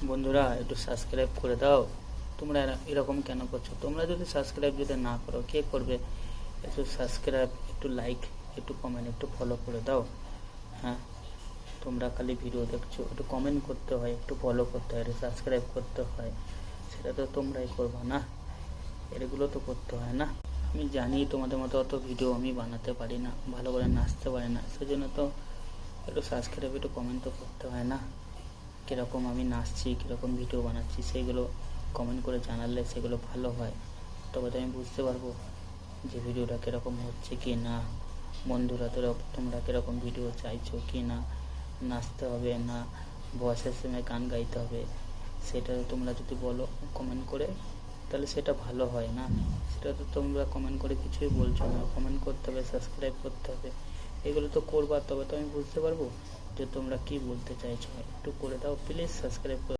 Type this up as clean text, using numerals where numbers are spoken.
বন্ধুরা একটু সাবস্ক্রাইব করে দাও। তোমরা এরকম কেন করছো? তোমরা যদি সাবস্ক্রাইব যদি না করো কে করবে? একটু সাবস্ক্রাইব, একটু লাইক, একটু কমেন্ট, একটু ফলো করে দাও। হ্যাঁ, তোমরা খালি ভিডিও দেখছো, একটু কমেন্ট করতে হয়, একটু ফলো করতে হয়, একটু সাবস্ক্রাইব করতে হয়। সেটা তো তোমরাই করবা না, এগুলো তো করতে হয় না। আমি জানি তোমাদের মতো অত ভিডিও আমি বানাতে পারি না, ভালো করে নাচতে পারি না, সেজন্য তো একটু সাবস্ক্রাইব, একটু কমেন্ট তো করতে হয় না। কীরকম আমি নাচছি, কীরকম ভিডিও বানাচ্ছি, সেগুলো কমেন্ট করে জানালে সেগুলো ভালো হয়। তবে তো আমি বুঝতে পারবো যে ভিডিওটা কীরকম হচ্ছে কি না। বন্ধুরা তোমরা কীরকম ভিডিও চাইছো কি না, নাচতে হবে না ভয়েসের সময় গান গাইতে হবে, সেটা তোমরা যদি বলো কমেন্ট করে, তাহলে সেটা ভালো হয় না। সেটা তো তোমরা কমেন্ট করে কিছুই বলছো না। কমেন্ট করতে হবে, সাবস্ক্রাইব করতে হবে, এগুলো তো করবা, তবে তো আমি বুঝতে পারবো যে তোমরা কি বলতে চাইছো। একটু করে দাও প্লিজ, সাবস্ক্রাইব করে